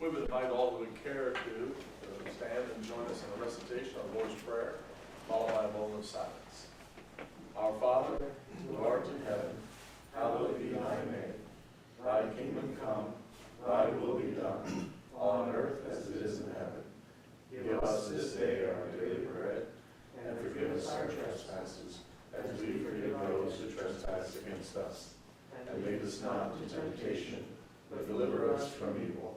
We would invite all who would care to stand and join us in a recitation of the Lord's Prayer, followed by a moment of silence. Our Father, who art in heaven, hallowed be thy name. Thy kingdom come, thy will be done, on earth as it is in heaven. Give us this day our daily bread, and forgive us our trespasses, as we forgive those who trespass against us. And lead us not into temptation, but deliver us from evil.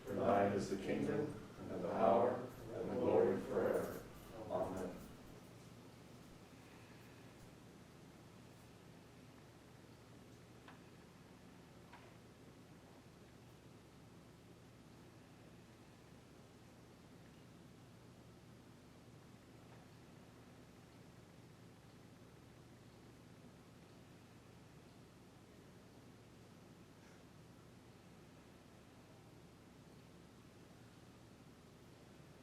For thine is the kingdom, and the power, and the glory forever. Amen.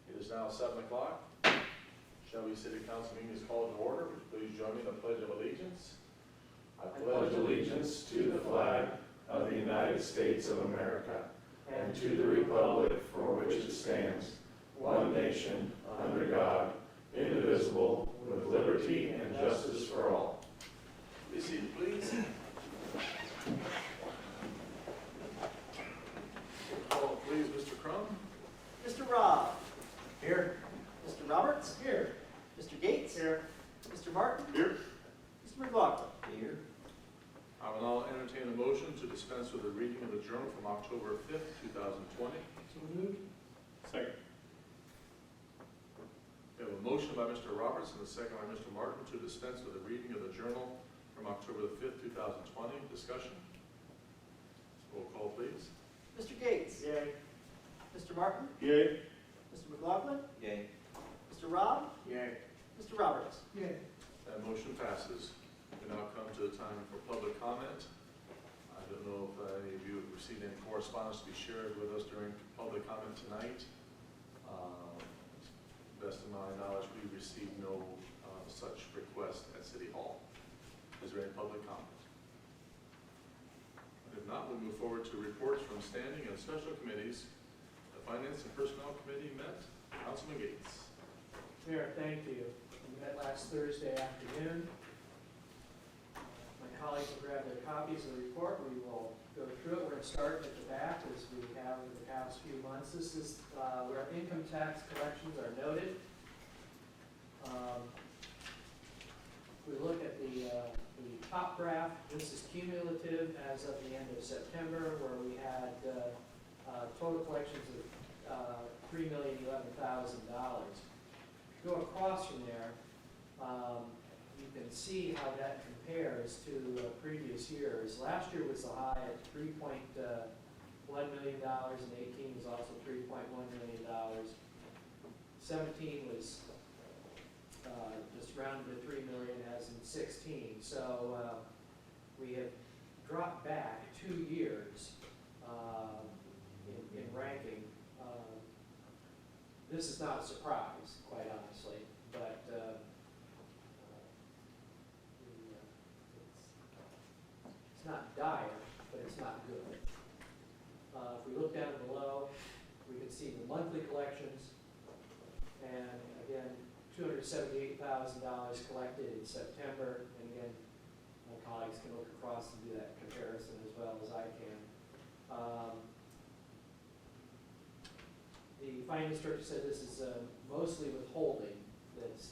It is now 7 o'clock. Shelby City Council meeting is called to order. Would you please join me in the Pledge of Allegiance? I pledge allegiance to the flag of the United States of America and to the republic for which it stands, one nation, under God, indivisible, with liberty and justice for all. Be seated, please. Call, please, Mr. Crum. Mr. Robb. Here. Mr. Roberts. Here. Mr. Gates. Here. Mr. Martin. Here. Mr. McLaughlin. Here. I will now entertain a motion to dispense with the reading of the journal from October 5th, 2020. So moved. Second. We have a motion by Mr. Roberts and a second by Mr. Martin to dispense with the reading of the journal from October the 5th, 2020. Discussion. Roll call, please. Mr. Gates. Yay. Mr. Martin. Yay. Mr. McLaughlin. Yay. Mr. Robb. Yay. Mr. Roberts. Yay. That motion passes. We now come to the time for public comment. I don't know if any of you have received any correspondence to be shared with us during public comment tonight. Best of my knowledge, we received no such request at City Hall. Is there any public comment? If not, we'll move forward to reports from standing and special committees. The Finance and Personnel Committee met. Councilman Gates. Mayor, thank you. We met last Thursday afternoon. My colleagues will grab their copies of the report. We will go through it. We're going to start at the back as we have in the past few months. This is where income tax collections are noted. We look at the top graph. This is cumulative as of the end of September, where we had total collections of $3,011,000. Go across from there, you can see how that compares to previous years. Last year was the high at $3.1 million, and 18 was also $3.1 million. 17 was just rounded to 3 million, as in 16. So we have dropped back 2 years in ranking. This is not a surprise, quite honestly, but it's not dire, but it's not good. If we look down below, we can see the monthly collections, and again, $278,000 collected in September, and again, my colleagues can look across and do that comparison as well as I can. The finance director said this is mostly withholding that's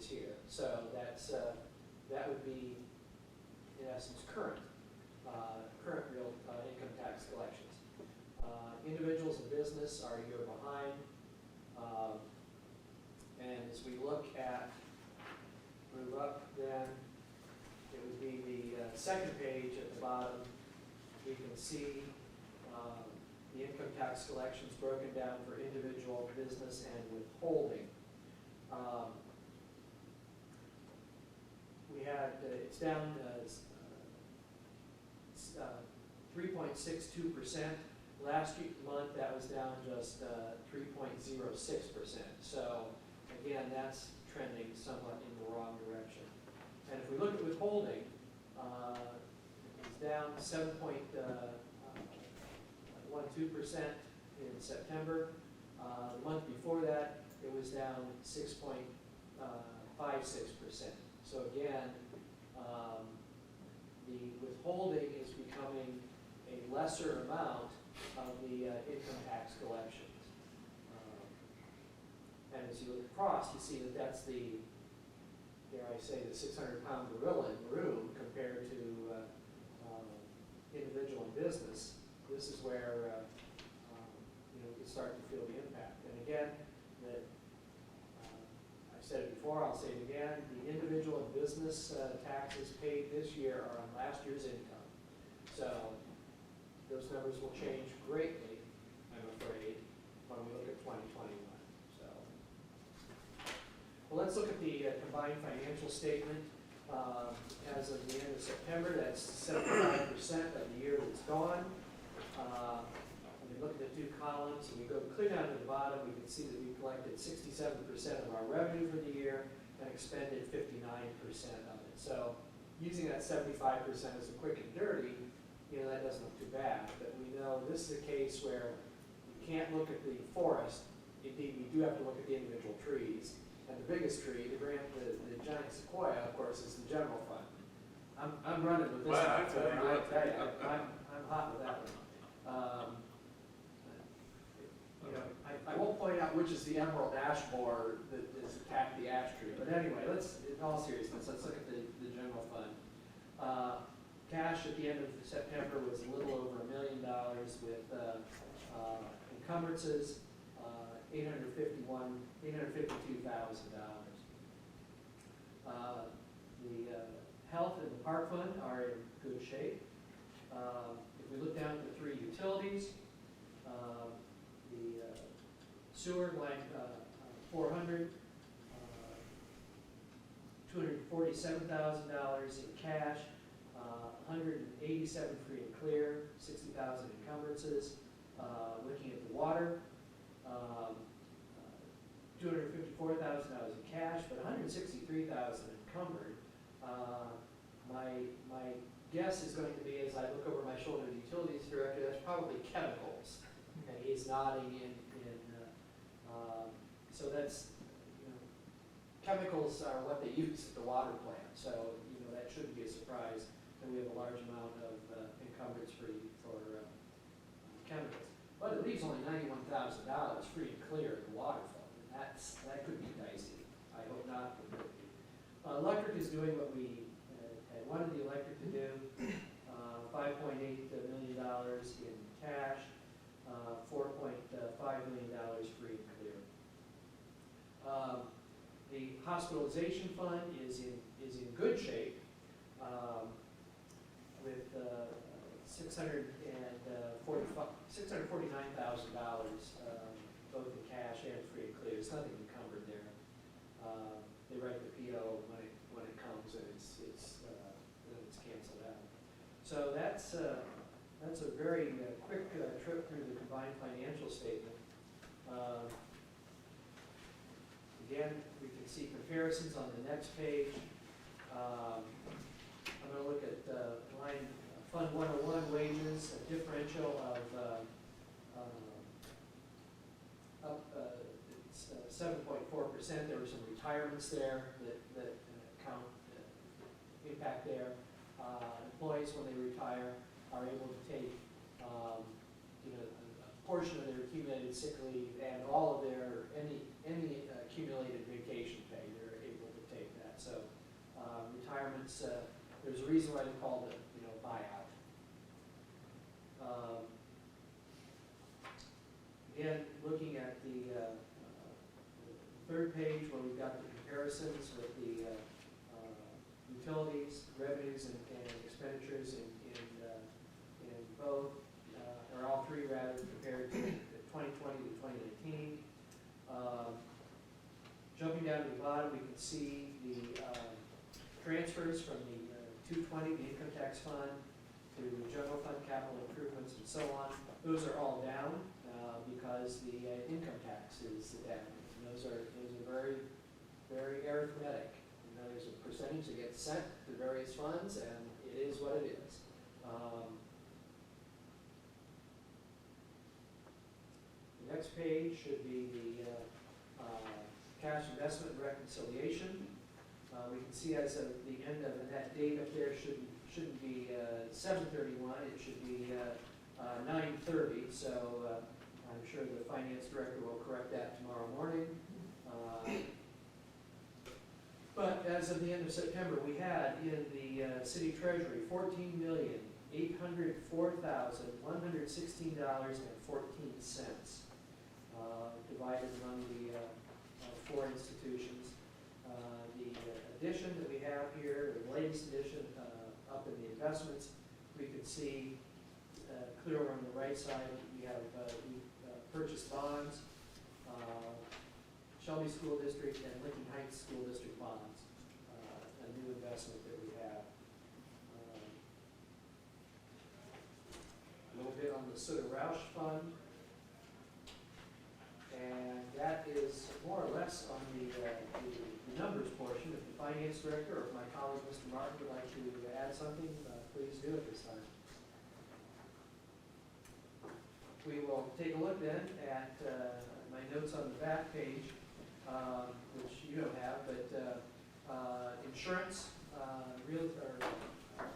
here. So that would be, in essence, current real income tax collections. Individuals and business are a year behind. And as we look at, move up then, it would be the second page at the bottom. We can see the income tax collections broken down for individual, business, and withholding. We had, it's down 3.62%. Last month, that was down just 3.06%. So again, that's trending somewhat in the wrong direction. And if we look at withholding, it's down 7.12%. in September. The month before that, it was down 6.56%. So again, the withholding is becoming a lesser amount of the income tax collections. And as you look across, you see that that's the, dare I say, the 600-pound gorilla in the room compared to individual and business. This is where you start to feel the impact. And again, that I've said it before, I'll say it again, the individual and business taxes paid this year are on last year's income. So those numbers will change greatly, I'm afraid, when we look at 2021. So, well, let's look at the combined financial statement. As of the end of September, that's 75% of the year that's gone. When we look at the two columns, and we go clear down to the bottom, we can see that we collected 67% of our revenue for the year and expended 59% of it. So using that 75% as a quick and dirty, that doesn't look too bad. But we know this is a case where you can't look at the forest. Indeed, we do have to look at the individual trees. And the biggest tree, the giant sequoia, of course, is the general fund. I'm running with this Well, one. I tell you what. I'm hot with that one. I won't point out which is the emerald ash borer that is attacked the ash tree. But anyway, in all seriousness, let's look at the general fund. Cash at the end of September was a little over $1 million with encumbrances, $852,000. The health and the park fund are in good shape. If we look down at the three utilities, the sewer line 400, $247,000 in cash, 187 free and clear, 60,000 encumbrances. Looking at the water, $254,000 in cash, but 163,000 encumbered. My guess is going to be, as I look over my shoulder, the utilities director, that's probably chemicals, and he's nodding in. So that's, chemicals are what they use at the water plant. So that shouldn't be a surprise that we have a large amount of encumbrance for chemicals. But it leaves only $91,000 free and clear in the water fund. And that could be dicey. I hope not. Electric is doing what we had wanted the electric to do. $5.8 million in cash, $4.5 million free and clear. The hospitalization fund is in good shape with $649,000 both in cash and free and clear. There's nothing encumbered there. They write the PO when it comes, and it's canceled out. So that's a very quick trip through the combined financial statement. Again, we can see comparisons on the next page. I'm going to look at line Fund 101 wages, a differential of it's 7.4%. There were some retirements there that count impact there. Employees, when they retire, are able to take a portion of their accumulated sick leave and all of their any accumulated vacation pay. They're able to take that. So retirements, there's a reason why they call it buyout. Again, looking at the third page where we've got the comparisons with the utilities, revenues, and expenditures in both, or all three rather, compared to 2020 to 2019. Jumping down to the bottom, we can see the transfers from the 220, the income tax fund, to the general fund, capital improvements, and so on. Those are all down because the income tax is down. And those are very, very arithmetic. There's a percentage that gets sent to various funds, and it is what it is. next page should be the cash investment and reconciliation. We can see as of the end of, and that date up there shouldn't be 7/31, it should be 9/30. So I'm sure the finance director will correct that tomorrow morning. But as of the end of September, we had in the city treasury $14,804,116.14, divided among the four institutions. The addition that we have here, the latest addition up in the investments, we can see clear over on the right side, we have purchased bonds, Shelby School District and Lincoln Heights School District bonds, a new investment that we have. A little bit on the Sutter Roush Fund, and that is more or less on the numbers portion. If the finance director or if my colleague, Mr. Martin, would like to add something, please do at this time. We will take a look then at my notes on the back page, which you don't have, but insurance,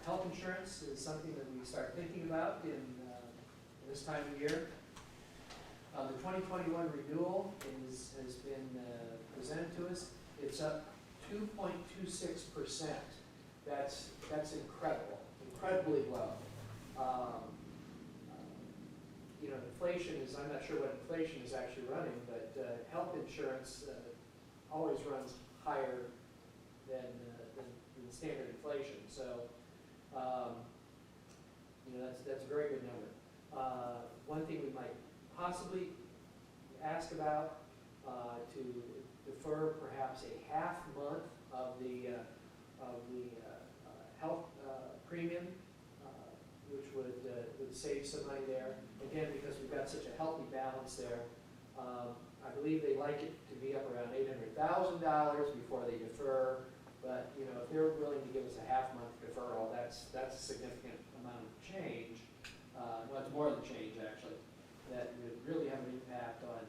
health insurance is something that we start thinking about in this time of year. The 2021 renewal has been presented to us. It's up 2.26%. That's incredible, incredibly low. Inflation is, I'm not sure what inflation is actually running, but health insurance always runs higher than standard inflation. So, that's a very good number. One thing we might possibly ask about to defer perhaps a half month of the health premium, which would save some money there. Again, because we've got such a healthy balance there. I believe they like it to be up around $800,000 before they defer. But if they're willing to give us a half-month deferral, that's a significant amount of change. Well, it's more than change actually. That would really have an impact on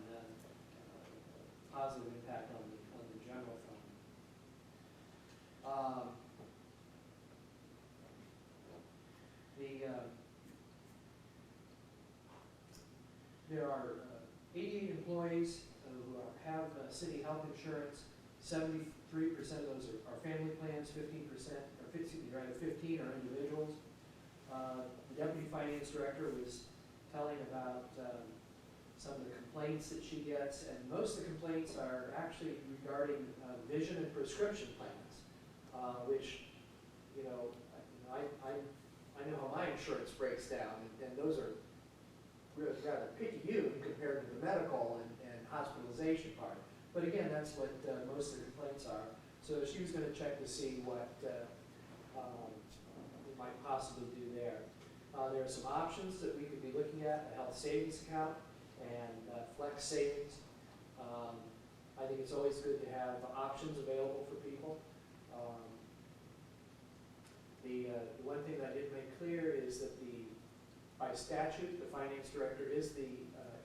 positive impact on the general fund. There are 88 employees who have city health insurance. 73% of those are family plans, 15% or 15 are individuals. The deputy finance director was telling about some of the complaints that she gets, and most of the complaints are actually regarding vision and prescription plans, which I know how my insurance breaks down, and those are rather picayune compared to the medical and hospitalization part. But again, that's what most of the complaints are. So she was going to check to see what we might possibly do there. There are some options that we could be looking at: a health savings account and flex savings. I think it's always good to have options available for people. The one thing that I did make clear is that by statute, the finance director is the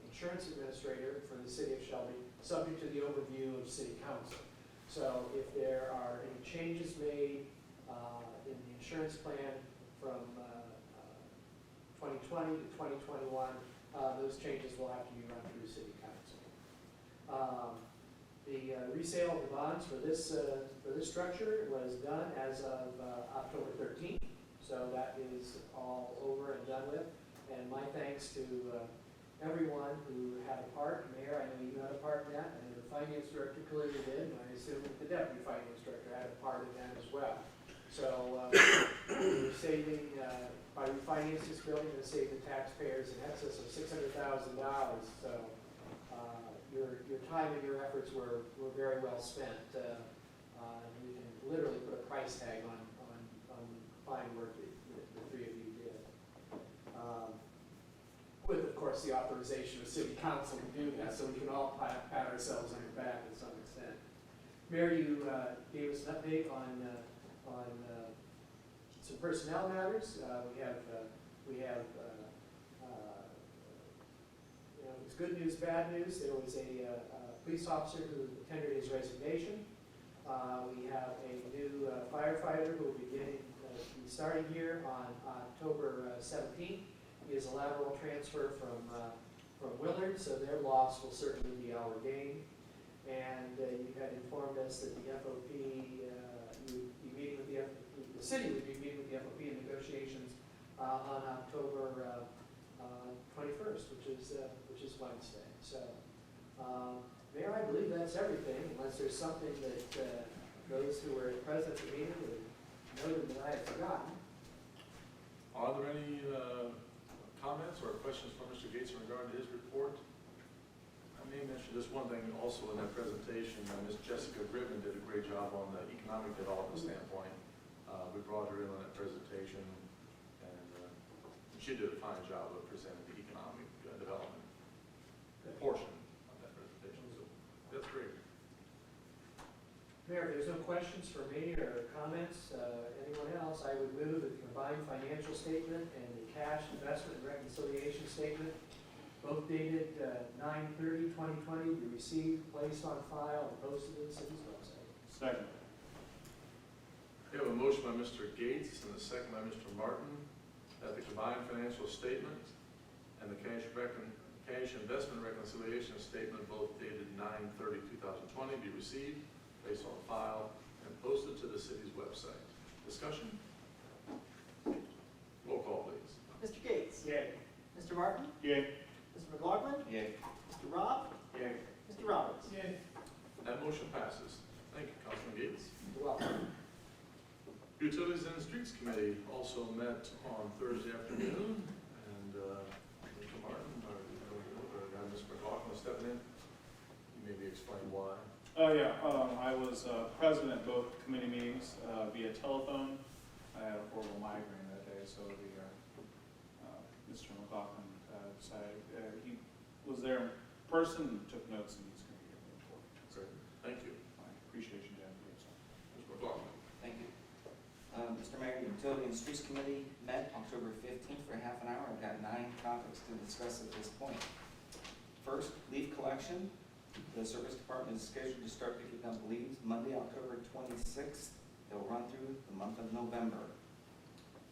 insurance administrator for the city of Shelby, subject to the overview of city council. So if there are any changes made in the insurance plan from 2020 to 2021, those changes will have to be run through city council. The resale of the bonds for this structure was done as of October 13th. So that is all over and done with. And my thanks to everyone who had a part. Mayor, I know you had a part in that, and the finance director clearly did, and I assume that the deputy finance director had a part in that as well. So we're saving, by refinancing this building, we're going to save the taxpayers in excess of $600,000. So your time and your efforts were very well spent. You can literally put a price tag on fine work that the three of you did. With, of course, the authorization of City Council to do that, so we can all pat ourselves on the back to some extent. Mayor, you gave us an update on some personnel matters. We have good news, bad news. There was a police officer who tendered his resignation. We have a new firefighter who will be starting here on October 17th. He is a lateral transfer from Willard, so their loss will certainly be our gain. And you had informed us that the FOP, you would be meeting with the city would be meeting with the FOP in negotiations on October 21st, which is Wednesday. So, Mayor, I believe that's everything, unless there's something that those who were present at the meeting would noted that I had forgotten. Are there any comments or questions from Mr. Gates in regard to his report? I may mention just one thing also in that presentation. Ms. Jessica Griffin did a great job on the economic development standpoint. We brought her in on that presentation, and she did a fine job of presenting the economic development portion of that presentation. So that's great. Mayor, if there's no questions for me or comments, anyone else, I would move that the combined financial statement and the cash investment and reconciliation statement, both dated 9/30/2020, be received, placed on file, and posted to the city's website. Second. We have a motion by Mr. Gates and a second by Mr. Martin that the combined financial statement and the cash investment reconciliation statement, both dated 9/30/2020, be received, placed on file, and posted to the city's website. Discussion? Roll call, please. Mr. Gates? Yay. Mr. Martin? Yay. Mr. McLaughlin? Yay. Mr. Rob? Yay. Mr. Roberts? Yay. That motion passes. Thank you, Councilman Gates. You're welcome. Utilities and Streets Committee also met on Thursday afternoon, and Mr. Martin, or Mr. McLaughlin stepping in. You maybe explain why. Oh, yeah, I was present at both committee meetings via telephone. I had a horrible migraine that day, so Mr. McLaughlin decided, he was there in person, took notes, and he's going to give me a report. So, Thank you. my appreciation, Jen, for your time. Mr. McLaughlin. Thank you. Mr. Mayor, the Utility and Streets Committee met October 15th for half an hour. I've got 9 topics to discuss at this point. First, leaf collection. The Service Department is scheduled to start picking up leaves Monday, October 26th. They'll run through the month of November.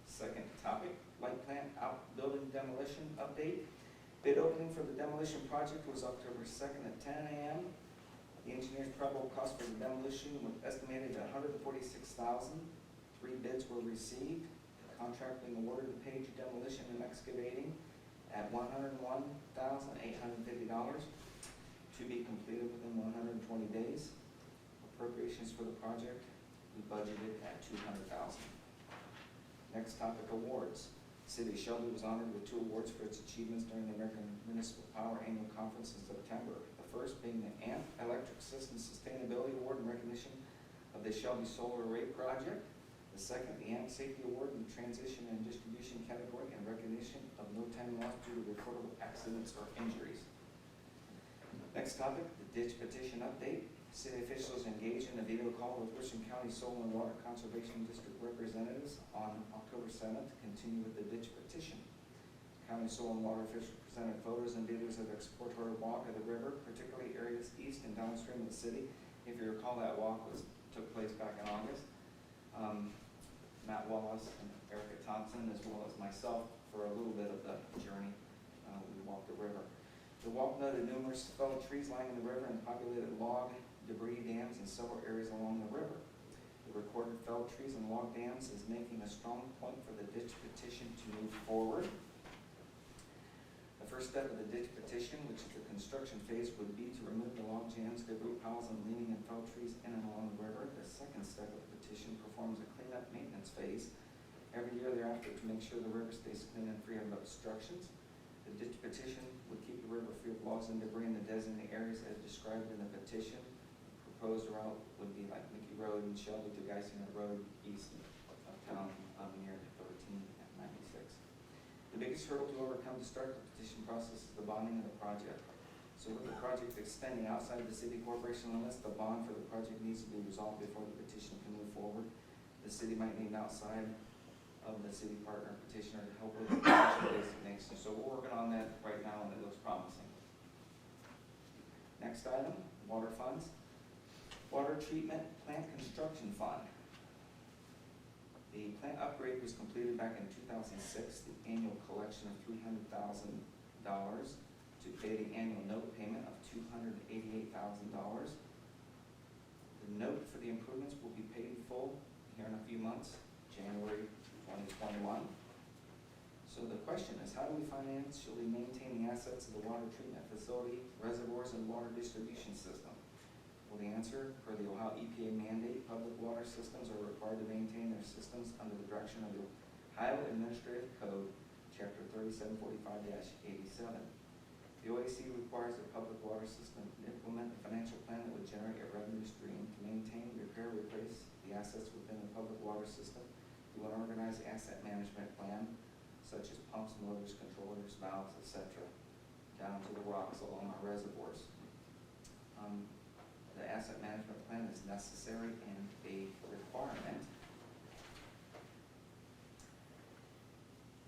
Second topic, light plant outbuilding demolition update. Bid opening for the demolition project was October 2nd at 10 a.m. The engineer's probable cost for the demolition was estimated at $146,000. 3 bids were received. The contract being awarded to Page Demolition and Excavating at $101,850 to be completed within 120 days. Appropriations for the project, we budgeted at $200,000. Next topic, awards. City of Shelby was honored with 2 awards for its achievements during the American Municipal Power Annual Conference in September. The first being the AMP Electric System Sustainability Award in recognition of the Shelby Solar Array Project. The second, the AMP Safety Award in the Transition and Distribution category in recognition of no time lost due to reportable accidents or injuries. Next topic, the ditch petition update. City officials engaged in a video call with Richland County Soil and Water Conservation District representatives on October 7th to continue with the ditch petition. County Soil and Water officials presented photos and videos of the exploratory walk of the river, particularly areas east and downstream of the city. If you recall, that walk took place back in August. Matt Wallace and Erica Thompson, as well as myself, for a little bit of the journey. We walked the river. The walk noted numerous felled trees lining the river and populated log, debris dams in several areas along the river. The recorded felled trees and log dams is making a strong point for the ditch petition to move forward. The first step of the ditch petition, which is the construction phase, would be to remove the log jams, the root piles, and leaning and felled trees in and along the river. The second step of the petition performs a cleanup maintenance phase every year thereafter to make sure the river stays clean and free of obstructions. The ditch petition would keep the river free of logs and debris in the designated areas as described in the petition. The proposed route would be like Mickey Road and Shelby to Geisinger Road east of town near 13 at 96. The biggest hurdle to overcome to start the petition process is the bonding of the project. So with the project extending outside the city corporation limits, the bond for the project needs to be resolved before the petition can move forward. The city might need outside of the city partner petitioner to help with the petition designation. So we're working on that right now, and it looks promising. Next item, water funds. Water treatment plant construction fund. The plant upgrade was completed back in 2006, the annual collection of $300,000 to pay the annual note payment of $288,000. The note for the improvements will be paid in full here in a few months, January 2021. So the question is, how do we financially maintain the assets of the water treatment facility, reservoirs, and water distribution system? Well, the answer, per the Ohio EPA mandate, public water systems are required to maintain their systems under the direction of the Ohio Administrative Code, Chapter 3745-87. The OAC requires the public water system to implement a financial plan that would generate a revenue stream to maintain, repair, replace the assets within the public water system through an organized asset management plan, such as pumps, motors, controllers, valves, etc., down to the rocks along our reservoirs. The asset management plan is necessary and a requirement.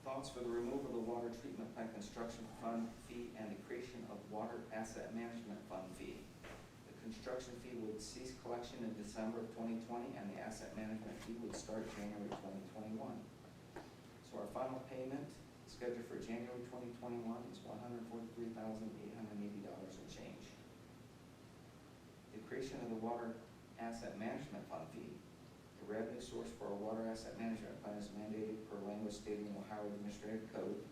Thoughts for the removal of the water treatment plant construction fund fee and the creation of water asset management fund fee. The construction fee would cease collection in December of 2020, and the asset management fee would start January 2021. So our final payment scheduled for January 2021 is $143,880 and change. The creation of the water asset management fund fee. The revenue source for our water asset management plan is mandated per language stated in the Ohio Administrative Code.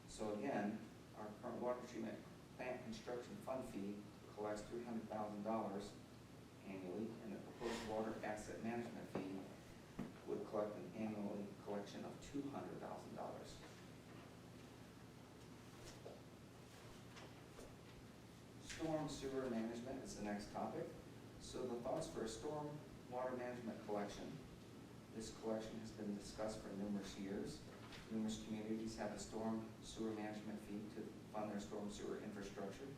So again, our current water treatment plant construction fund fee collects $300,000 annually, and the proposed water asset management fee would collect an annual collection of $200,000. Storm sewer management is the next topic. So the thoughts for a storm water management collection. This collection has been discussed for numerous years. Numerous communities have a storm sewer management fee to fund their storm sewer infrastructure.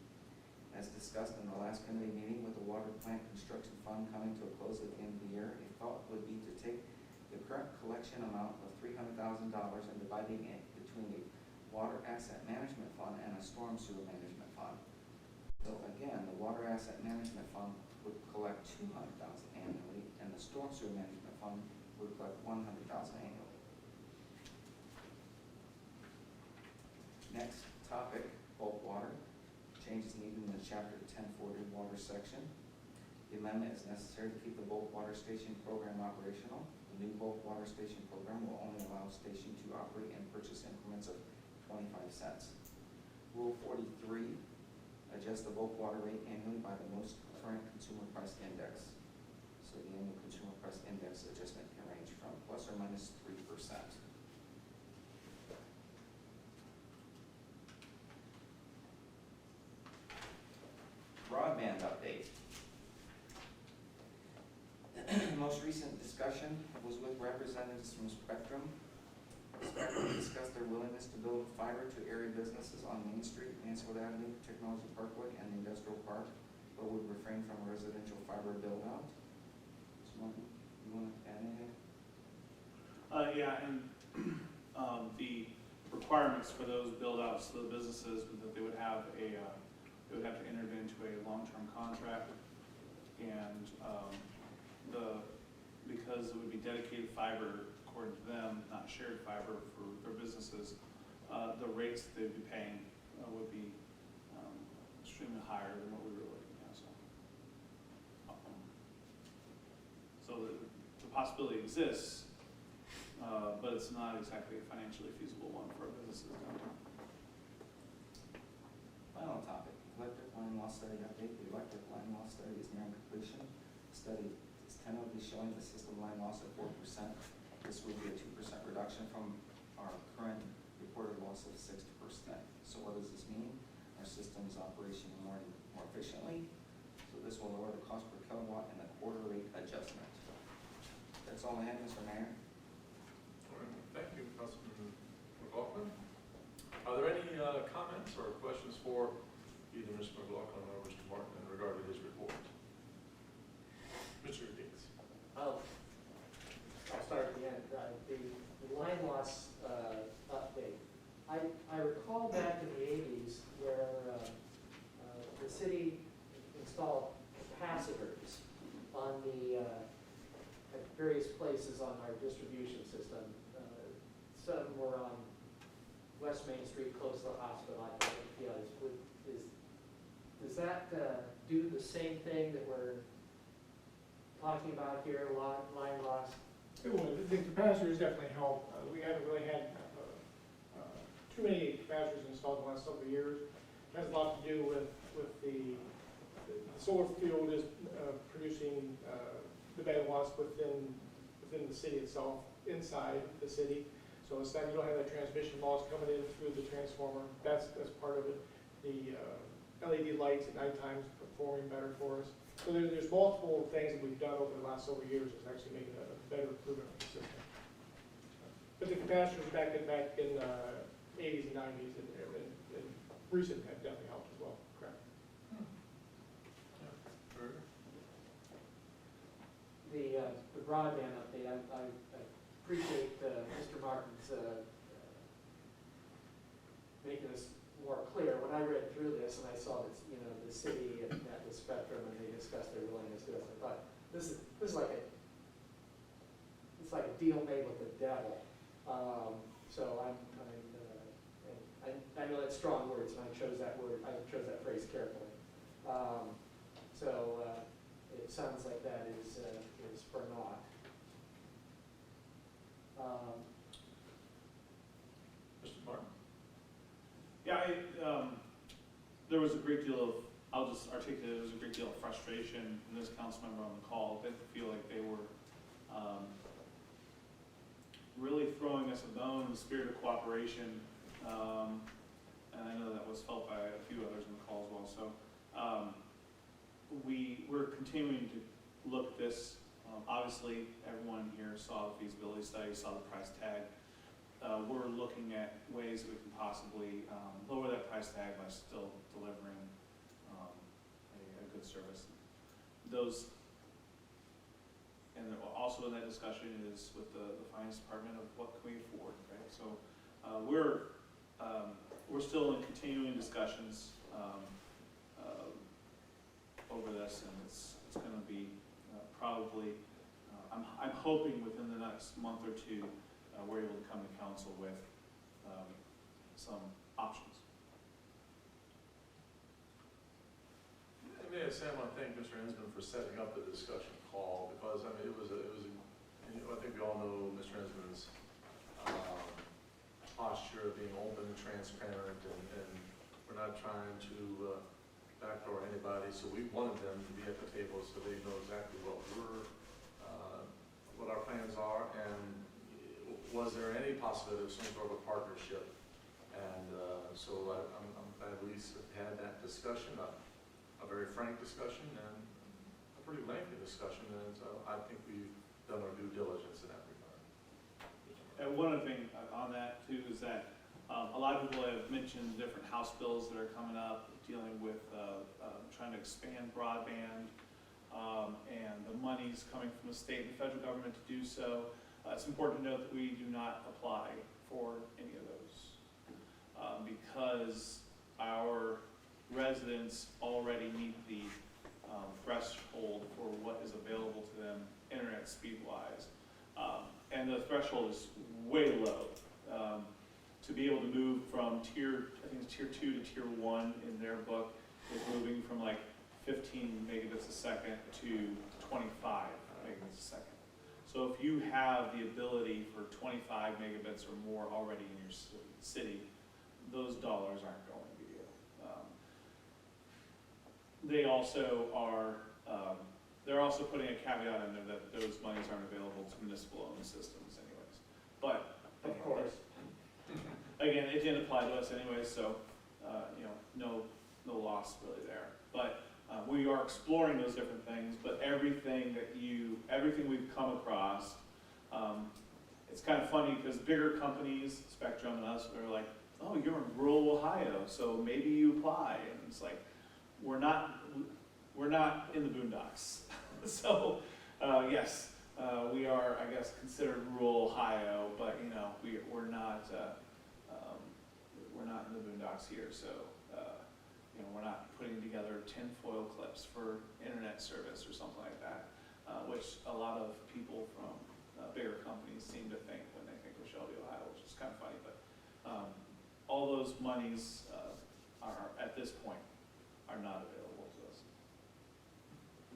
As discussed in the last committee meeting, with the water plant construction fund coming to a close at the end of the year, a thought would be to take the current collection amount of $300,000 and dividing it between the water asset management fund and a storm sewer management fund. So again, the water asset management fund would collect $200,000 annually, and the storm sewer management fund would collect $100,000 annually. Next topic, bulk water. Changes needed in the Chapter 1040 water section. The amendment is necessary to keep the bulk water station program operational. The new bulk water station program will only allow station to operate and purchase increments of 25 cents. Rule 43, adjust the bulk water rate annually by the most current consumer price index. So the annual consumer price index adjustment can range from plus or minus 3%. Broadband update. Most recent discussion was with representatives from Spectrum. Spectrum discussed their willingness to build fiber to area businesses on Main Street, Mansfield Avenue, Technology Parkway, and the Industrial Park, but would refrain from a residential fiber build-out. Mr. Martin, you want to add anything? Yeah, and the requirements for those build-outs, the businesses, that they would have a, they would have to enter into a long-term contract, and because it would be dedicated fiber according to them, not shared fiber for their businesses, the rates that they'd be paying would be extremely higher than what we were looking at. So the possibility exists, but it's not exactly a financially feasible one for our businesses downtown. Final topic, electric line loss study update. The electric line loss study is nearing completion. The study is tentatively showing the system line loss at 4%. This would be a 2% reduction from our current reported loss of 6%. So what does this mean? Our system is operating more efficiently. So this will lower the cost per kilowatt and the quarter rate adjustment. That's all I have, Mr. Mayor. All right, thank you, Councilman McLaughlin. Are there any comments or questions for either Mr. McLaughlin or Mr. Martin in regard to his report? Mr. Diggs. I'll start again. The line loss update. I recall back in the 80s where the city installed capacitors on the, at various places on our distribution system. Some were on West Main Street, close to the hospital, I think, the others. Does that do the same thing that we're talking about here, line loss? It would. The capacitors definitely help. We haven't really had too many capacitors installed in the last several years. It has a lot to do with the solar field is producing the beta loss within the city itself, inside the city. So it's not, you don't have that transmission loss coming in through the transformer. That's part of it. The LED lights at nighttime is performing better for us. So there's multiple things that we've done over the last several years that's actually making a better improvement of the system. But the capacitors back in 80s and 90s and recent have definitely helped as well. Correct. The broadband update, I appreciate Mr. Martin's making this more clear. When I read through this and I saw that, you know, the city met with Spectrum and they discussed their willingness to do this, I thought, this is like it's like a deal made with the devil. So I know that's strong words, and I chose that phrase carefully. It sounds like that is for naught. Mr. Martin? Yeah, there was a great deal of, I'll just articulate, there was a great deal of frustration from this council member on the call. They feel like they were really throwing us a bone in the spirit of cooperation. And I know that was felt by a few others in the call as well. So we're continuing to look at this. Obviously, everyone here saw the feasibility study, saw the price tag. We're looking at ways that we can possibly lower that price tag by still delivering a good service. Those, and also in that discussion is with the finance department of what can we afford, right? So we're still in continuing discussions over this, and it's going to be probably, I'm hoping within the next month or two, we're able to come to council with some options. Sam, I thank Mr. Ensman for setting up the discussion call, because I mean, I think we all know Mr. Ensman's posture of being open and transparent, and we're not trying to backdoor anybody, so we wanted them to be at the table so they know exactly what our plans are, and was there any possibility of some sort of a partnership. And so I'm glad we had that discussion, a very frank discussion, and a pretty lengthy discussion, and so I think we've done our due diligence in that regard. And one other thing on that too is that a lot of people have mentioned different House bills that are coming up dealing with trying to expand broadband and the monies coming from the state and the federal government to do so. It's important to note that we do not apply for any of those because our residents already meet the threshold for what is available to them internet speed wise. And the threshold is way low. To be able to move from tier 2 to tier 1 in their book is moving from like 15 megabits a second to 25 megabits a second. So if you have the ability for 25 megabits or more already in your city, those dollars aren't going to you. They also are, they're also putting a caveat in there that those monies aren't available to municipal owned systems anyways. But Of course. again, it didn't apply to us anyway, so no loss really there. But we are exploring those different things. But everything we've come across, it's kind of funny because bigger companies, Spectrum and us, are like, oh, you're in rural Ohio, so maybe you apply. And it's like, we're not in the boondocks. So yes, we are, I guess, considered rural Ohio, but we're not in the boondocks here. So we're not putting together tinfoil clips for internet service or something like that, which a lot of people from bigger companies seem to think when they think of Shelby, Ohio, which is kind of funny, but all those monies are, at this point, are not available to us.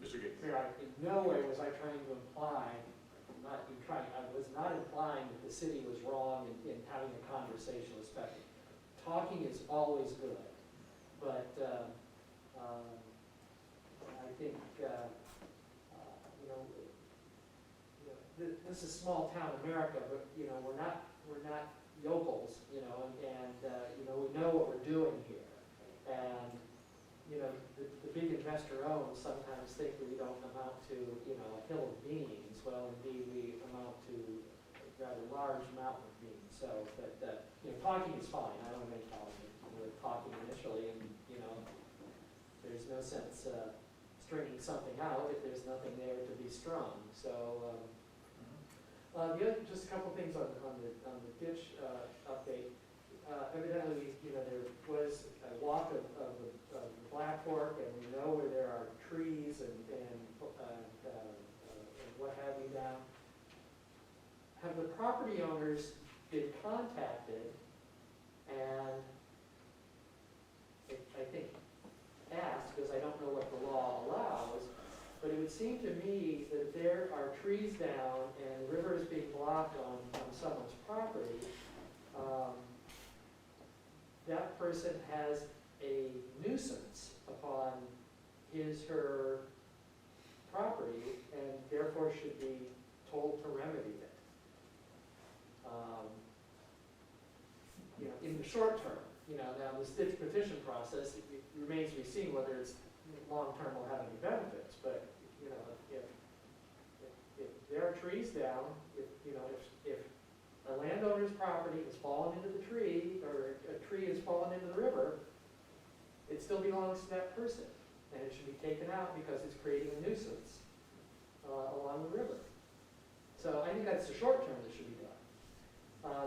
Mr. Gates? Mayor, in no way was I trying to imply, I was not implying that the city was wrong in having a conversational perspective. Talking is always good, but I think, this is small town America, but, we're not yokels, and we know what we're doing here. And, the big investor owns sometimes think we don't amount to, a hill of beans. Well, indeed, we amount to a rather large mountain of beans. So, but, talking is fine. I don't make politics. We're talking initially, and, there's no sense stringing something out if there's nothing there to be strung. So, just a couple things on the ditch update. Evidently, there was a walk of the Black Fork, and we know where there are trees and what have you down. Have the property owners been contacted and I think asked, because I don't know what the law allows, but it would seem to me that if there are trees down and the river is being blocked on someone's property, that person has a nuisance upon his/her property and therefore should be told to remedy it. In the short term, now this ditch petition process, it remains to be seen whether it's long-term will have any benefits, but, if there are trees down, if a landowner's property has fallen into the tree, or a tree has fallen into the river, it still belongs to that person, and it should be taken out because it's creating a nuisance along the river. So I think that's the short term that should be done.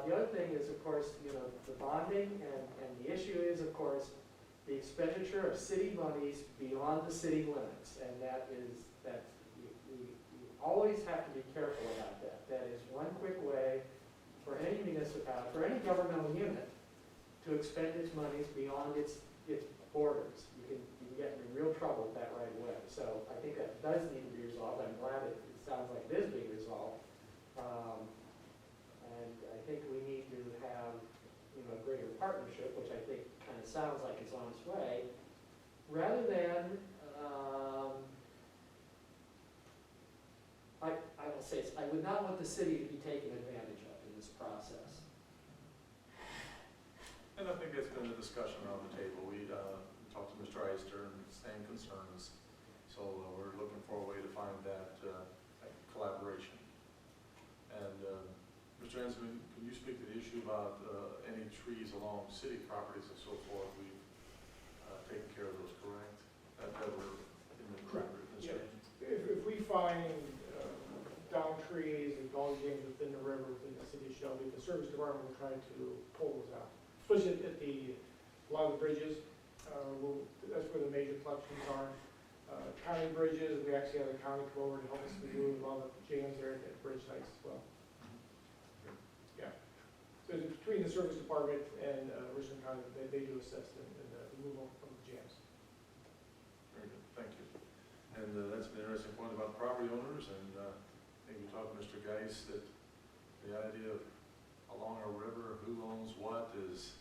The other thing is, of course, the bonding, and the issue is, of course, the expenditure of city monies beyond the city limits, and you always have to be careful about that. That is one quick way for any municipality, for any governmental unit, to expend its monies beyond its borders. You can get in real trouble with that right away. So I think that does need to be resolved. I'm glad it sounds like it is being resolved. And I think we need to have, a greater partnership, which I think kind of sounds like it's on its way, rather than, I will say, I would not want the city to be taken advantage of in this process. And I think that's been a discussion around the table. We talked to Mr. Eister and same concerns. So we're looking for a way to find that collaboration. And Mr. Ansman, can you speak to the issue about any trees along city properties and so forth? We've taken care of those, correct? That were in the Correct. Yeah. If we find down trees and dog games within the river, within the city of Shelby, the service department will try to pull those out. Especially at a lot of the bridges, that's where the major collections are. County bridges, we actually have the county come over to help us remove a lot of the jams there at bridge sites as well. Yeah. So it's between the service department and Richland County, they do assist in the removal of the jams. Very good, thank you. And that's an interesting point about property owners, and I think we talked to Mr. Geis that the idea of along a river, who owns what has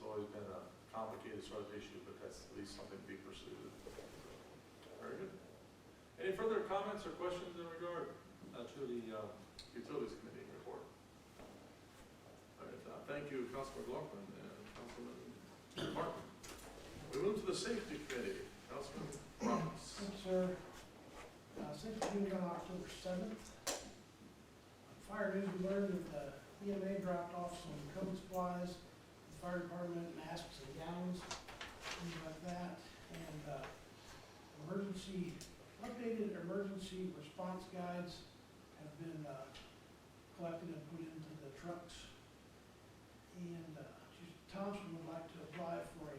always been a complicated sort of issue, but that's at least something to be pursued. Very good. Any further comments or questions in regard to the Utilities Committee report? All right, thank you, Councilman McLaughlin and Councilman Martin. We move to the Safety Committee. Councilman Roberts. Thank you, sir. Safety meeting on October 7th. Fire news, we learned that the EMA dropped off some COVID supplies, the fire department, masks and gowns, things like that, and updated emergency response guides have been collected and put into the trucks. And Thompson would like to apply for a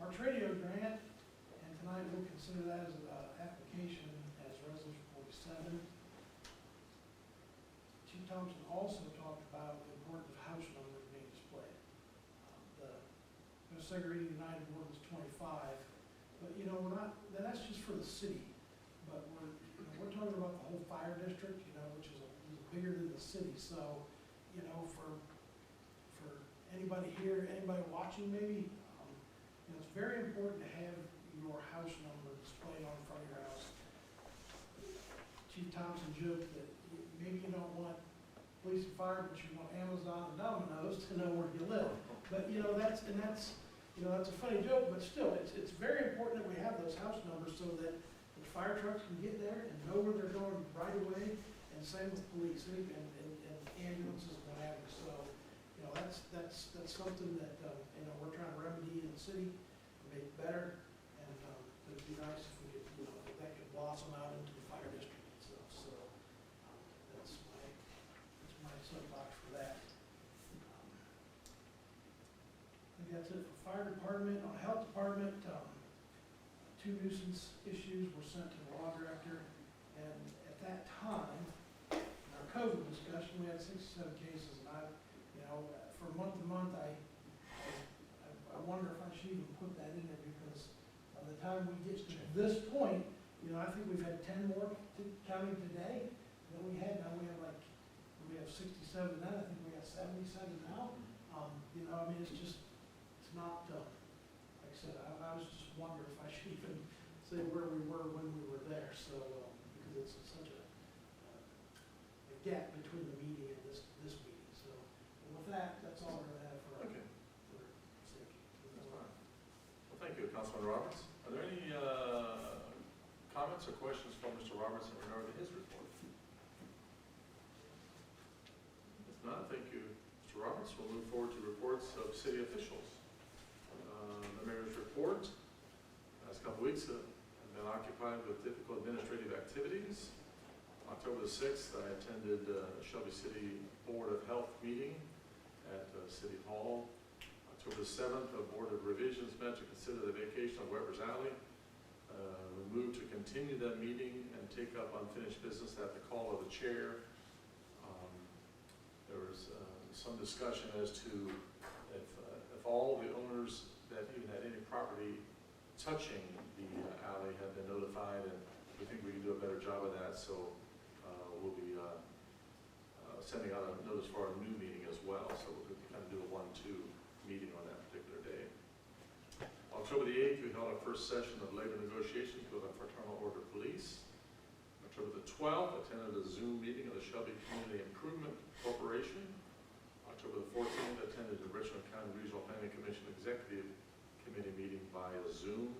our Tradio grant, and tonight we'll consider that as an application as resolution 47. Chief Thompson also talked about the importance of house numbers being displayed. The Segregated United Ordinance 25, but you know, we're not, that's just for the city, but we're talking about the whole fire district, you know, which is bigger than the city, so, you know, for anybody here, anybody watching maybe, you know, it's very important to have your house number displayed on front of your house. Chief Thompson joked that maybe you don't want police and fire, but you want Amazon and Domino's to know where you live. But, you know, that's a funny joke, but still, it's very important that we have those house numbers so that the fire trucks can get there and know where they're going right away, and same with police and ambulances and what have you. So, you know, that's something that, you know, we're trying to remedy in the city, make better, and it'd be nice if we could, you know, if that could blossom out into the fire district itself. So, that's my soapbox for that. I think that's it for fire department. On health department, 2 nuisance issues were sent to the law director, and at that time, in our COVID discussion, we had 67 cases, and you know, from month to month, I wonder if I should even put that in there, because by the time we get to this point, you know, I think we've had 10 more counting today than we had. Now we have 67 then, I think we got 77 now. You know, I mean, it's not, like I said, I was just wondering if I should even say where we were when we were there, so, because it's such a gap between the meeting and this meeting, so, and with that, that's all we're gonna have for Okay, safety. that's fine. Well, thank you, Councilman Roberts. Are there any comments or questions from Mr. Roberts in regard to his report? If not, thank you, Mr. Roberts. We'll move forward to reports of city officials. The mayor's report. Last couple weeks have been occupied with difficult administrative activities. October the 6th, I attended Shelby City Board of Health meeting at City Hall. October the 7th, a Board of Revisions met to consider the vacation of Weber's Alley. We moved to continue that meeting and take up unfinished business at the call of the chair. There was some discussion as to if all the owners that even had any property touching the alley had been notified, and we think we can do a better job of that, so we'll be sending out a notice for our new meeting as well, so we'll kind of do a 1-2 meeting on that particular day. October the 8th, we held our first session of labor negotiations with our Fraternal Order of Police. October the 12th, attended a Zoom meeting of the Shelby Community Improvement Corporation. October the 14th, attended the Richland County Regional Planning Commission Executive Committee meeting via Zoom.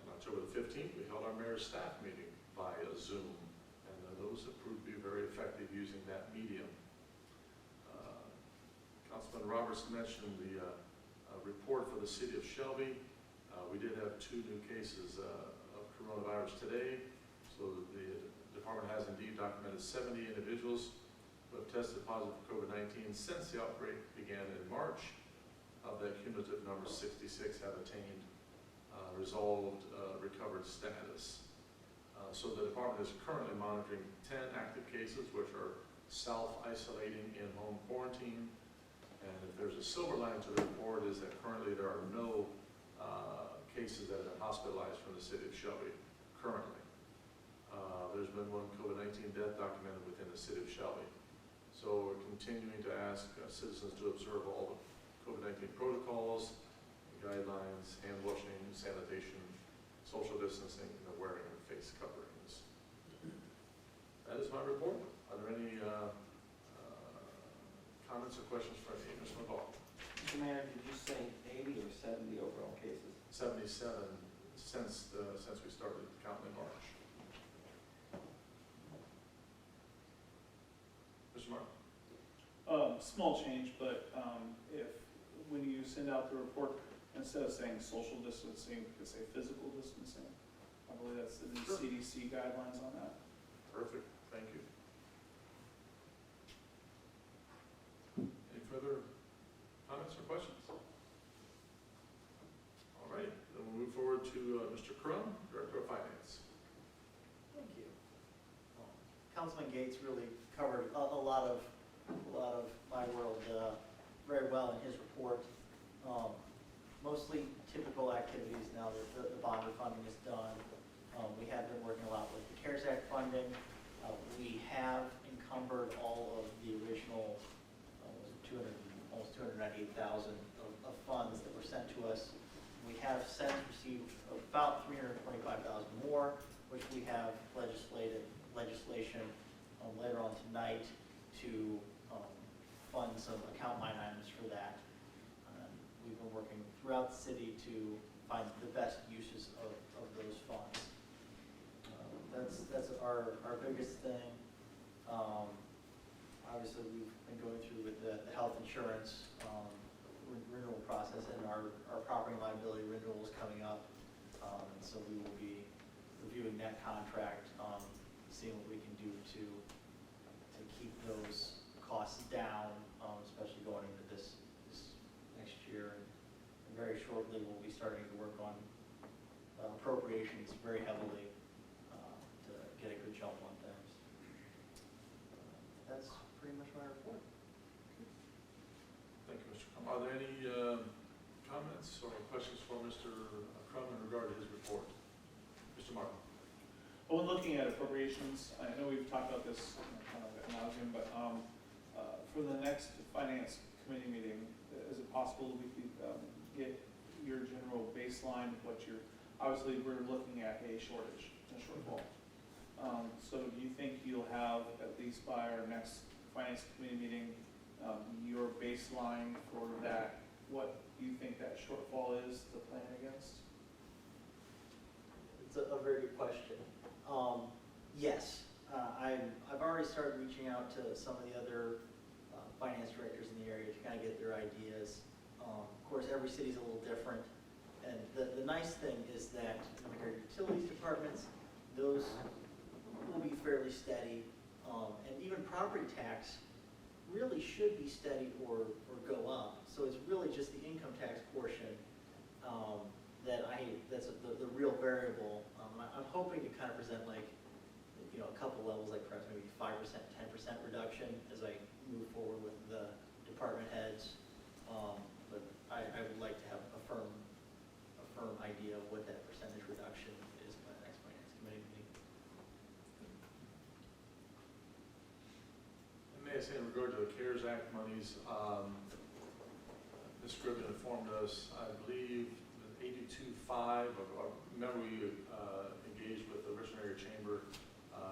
And October the 15th, we held our mayor's staff meeting via Zoom. And those have proved to be very effective using that medium. Councilman Roberts mentioned the report for the city of Shelby. We did have 2 new cases of coronavirus today. So the department has indeed documented 70 individuals who have tested positive for COVID-19 since the outbreak began in March. Of that cumulative number, 66 have attained resolved recovered status. So the department is currently monitoring 10 active cases, which are self-isolating in home quarantine. And if there's a silver lining to the report, is that currently there are no cases that have been hospitalized from the city of Shelby currently. There's been 1 COVID-19 death documented within the city of Shelby. So we're continuing to ask citizens to observe all the COVID-19 protocols, guidelines, hand washing, sanitation, social distancing, and the wearing of face coverings. That is my report. Are there any comments or questions for me? Mr. McGaugh? Mr. Mayor, did you say 80 or 70 overall cases? 77 since we started counting in March. Mr. Martin? Small change, but when you send out the report, instead of saying social distancing, you could say physical distancing. I believe that's the new CDC guidelines on that. Perfect, thank you. Any further comments or questions? All right. Councilman Gates really covered a lot of my world very well in his report. Mostly typical activities now that the bond funding is done. We have been working a lot with the CARES Act funding. We have encumbered all of the original almost 298,000 of funds that were sent to us. We have since received about 325,000 more, which we have legislation later on tonight to fund some account line items for that. We've been working throughout the city to find the best uses of those funds. That's our biggest thing. Obviously, we've been going through with the health insurance renewal process, and our property and liability renewal is coming up. And so we will be reviewing that contract, seeing what we can do to keep those costs down, especially going into this next year. And very shortly, we'll be starting to work on appropriations very heavily to get a good jump on things. That's pretty much my report. Thank you, Mr. Crum. Are there any comments or questions for Mr. Crum in regard to his report? Mr. Martin. Well, when looking at appropriations, I know we've talked about this kind of ad nauseam, but for the next finance committee meeting, is it possible we could get your general baseline of what you're, obviously we're looking at a shortage, a shortfall. So do you think you'll have, at least by our next finance committee meeting, your baseline for that, what you think that shortfall is to plan against? It's a very good question. Yes, I've already started reaching out to some of the other finance directors in the area to kind of get their ideas. Of course, every city's a little different, and the nice thing is that like our utilities departments, those will be fairly steady, and even property tax really should be steady or go up. So it's really just the income tax portion that's the real variable. I'm hoping to kind of present like, a couple levels, like perhaps maybe 5%, 10% reduction as I move forward with the department heads. But I would like to have a firm idea of what that percentage reduction is by the next finance committee meeting. And may I say, in regard to the CARES Act monies, Ms. Scriven informed us, I believe, that 82.5, remember we engaged with the Richland Area Chamber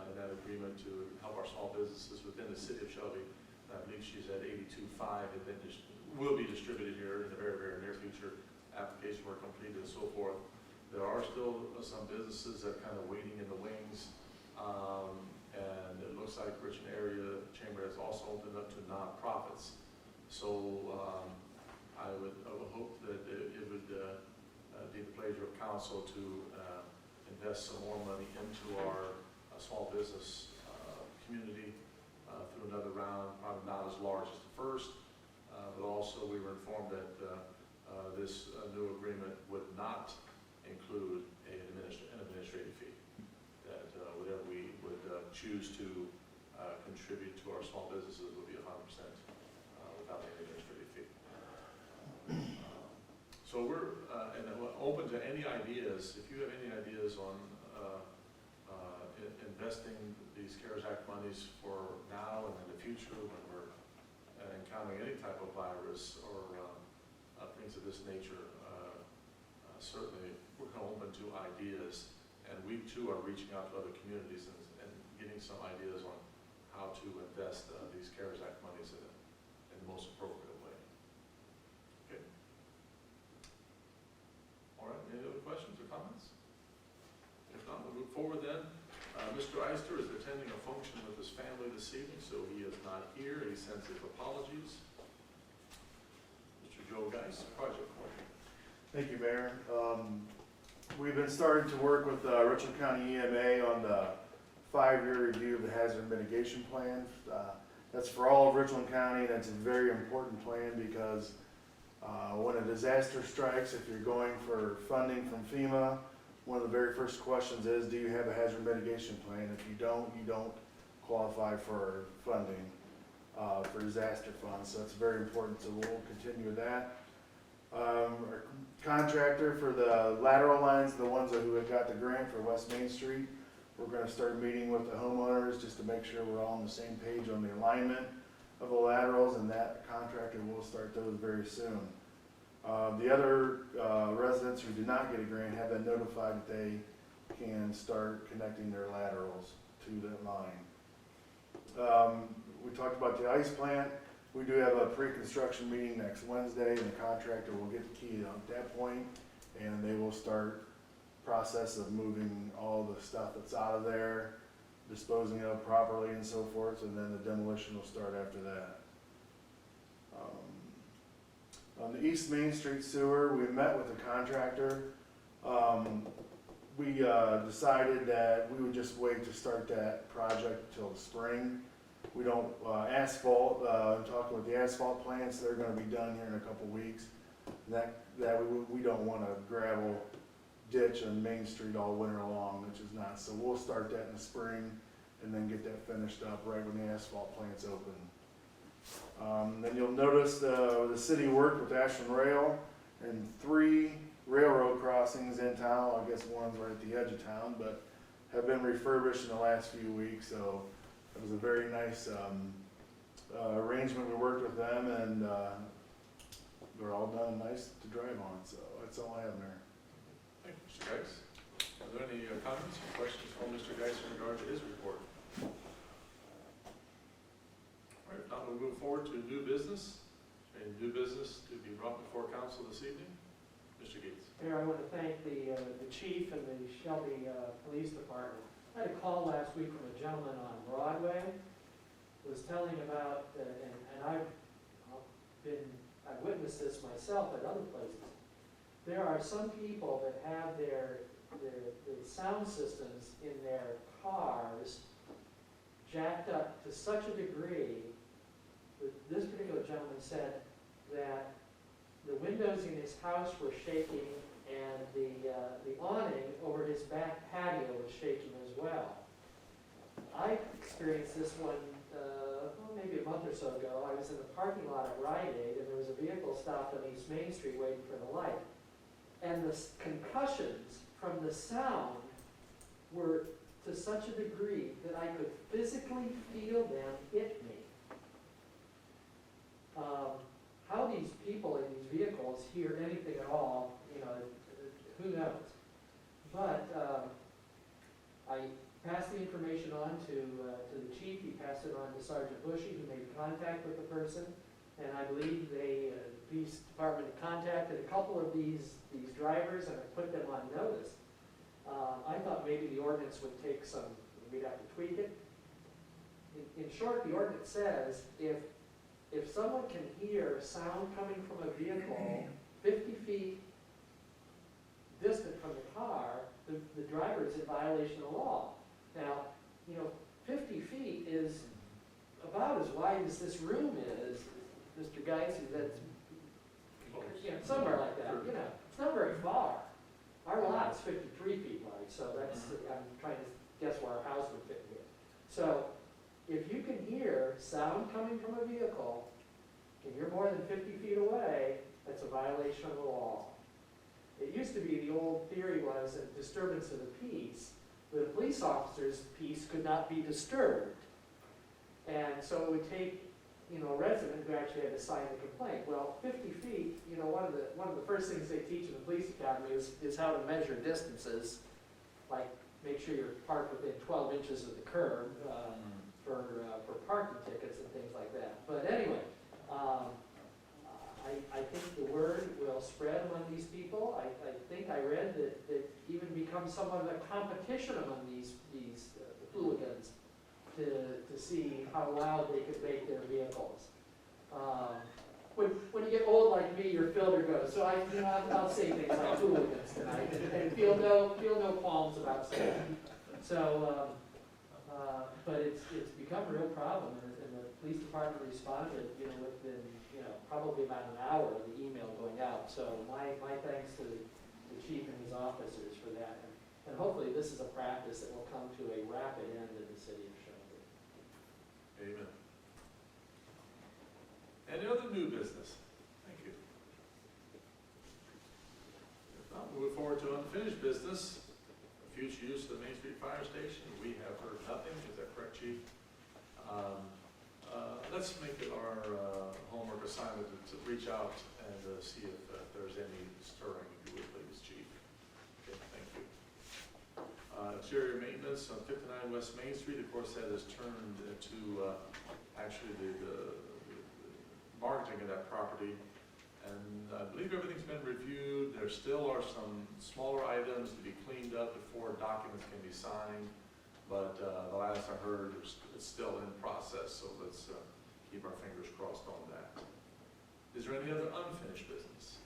in that agreement to help our small businesses within the city of Shelby. I believe she's at 82.5, and then will be distributed here in the very, very near future. Application work completed and so forth. There are still some businesses that are kind of waiting in the wings, and it looks like Richland Area Chamber has also opened up to nonprofits. So I would hope that it would be the pleasure of council to invest some more money into our small business community through another round, probably not as large as the first, but also we were informed that this new agreement would not include an administrative fee, that whatever we would choose to contribute to our small businesses would be 100% without any administrative fee. So we're open to any ideas. If you have any ideas on investing these CARES Act monies for now and in the future when we're encountering any type of virus or things of this nature, certainly we're open to ideas. And we too are reaching out to other communities and getting some ideas on how to invest these CARES Act monies in the most appropriate way. Okay. All right, any other questions or comments? If not, we'll move forward then. Mr. Eister is attending a function with his family this evening, so he is not here. He sends his apologies. Mr. Joe Geis, project coordinator. Thank you, Mayor. We've been starting to work with Richland County EMA on the 5-year review of the hazard mitigation plan. That's for all of Richland County, and it's a very important plan because when a disaster strikes, if you're going for funding from FEMA, one of the very first questions is, do you have a hazard mitigation plan? If you don't qualify for funding for disaster funds, so it's very important, so we'll continue with that. Our contractor for the lateral lines, the ones who have got the grant for West Main Street, we're gonna start meeting with the homeowners just to make sure we're all on the same page on the alignment of the laterals, and that contractor will start those very soon. The other residents who did not get a grant have been notified that they can start connecting their laterals to that line. We talked about the ice plant. We do have a pre-construction meeting next Wednesday, and the contractor will get the key at that point, and they will start process of moving all the stuff that's out of there, disposing of properly and so forth, and then the demolition will start after that. On the East Main Street sewer, we met with the contractor. We decided that we would just wait to start that project until the spring. We don't, asphalt, I'm talking with the asphalt plants, they're gonna be done here in a couple weeks. We don't want a gravel ditch on Main Street all winter long, which is not, so we'll start that in the spring and then get that finished up right when the asphalt plant's open. Then you'll notice the city worked with Ashland Rail and 3 railroad crossings in town. I guess one's right at the edge of town, but have been refurbished in the last few weeks, so it was a very nice arrangement. We worked with them, and they're all done nice to drive on, so that's all I have, Mayor. Thank you, Mr. Geis. Are there any comments or questions from Mr. Geis in regard to his report? All right, now we'll move forward to new business. Any new business to be brought before council this evening? Mr. Gates. Mayor, I want to thank the chief and the Shelby Police Department. I had a call last week from a gentleman on Broadway who was telling about, and I've witnessed this myself at other places. There are some people that have their sound systems in their cars jacked up to such a degree that this particular gentleman said that the windows in his house were shaking and the awning over his back patio was shaking as well. I experienced this one, maybe a month or so ago. I was in the parking lot at Rite Aid, and there was a vehicle stopped on East Main Street waiting for the light. And the concussions from the sound were to such a degree that I could physically feel them hit me. How these people in these vehicles hear anything at all, who knows? But I passed the information on to the chief. He passed it on to Sergeant Bushy, who made contact with the person, and I believe the police department contacted a couple of these drivers and have put them on notice. I thought maybe the ordinance would take we'd have to tweak it. In short, the ordinance says if someone can hear sound coming from a vehicle 50 feet distant from the car, the driver is in violation of the law. Now, 50 feet is about as wide as this room is, Mr. Geis, that's, somewhere like that, it's not very far. Our lot is 53 feet wide, so that's, I'm trying to guess where our house would fit here. So, if you can hear sound coming from a vehicle, and you're more than 50 feet away, that's a violation of the law. It used to be, the old theory was a disturbance of the peace, but a police officer's peace could not be disturbed. And so it would take, a resident who actually had to sign the complaint. Well, 50 feet, one of the first things they teach in the police academy is how to measure distances, like make sure you're parked within 12 inches of the curb for parking tickets and things like that. But anyway, I think the word will spread among these people. I think I read that it even becomes somewhat of a competition among these hooligans to see how loud they could make their vehicles. When you get old like me, your filter goes. So I'll say things like hooligans tonight and feel no qualms about saying it. So, but it's become a real problem, and the police department responded, within probably about an hour of the email going out. So my thanks to the chief and his officers for that, and hopefully this is a practice that will come to a rapid end in the city of Shelby. Amen. Any other new business? Thank you. If not, we'll move forward to unfinished business. Future use of the Main Street Fire Station. We have heard nothing. Is that correct, Chief? Let's make it our homework assignment to reach out and see if there's any stirring, if you would, please, Chief. Okay, thank you. Exterior maintenance on 59 West Main Street, of course, that has turned into actually the marketing of that property. And I believe everything's been reviewed. There still are some smaller items to be cleaned up before documents can be signed. But the last I heard, it's still in process, so let's keep our fingers crossed on that. Is there any other unfinished business?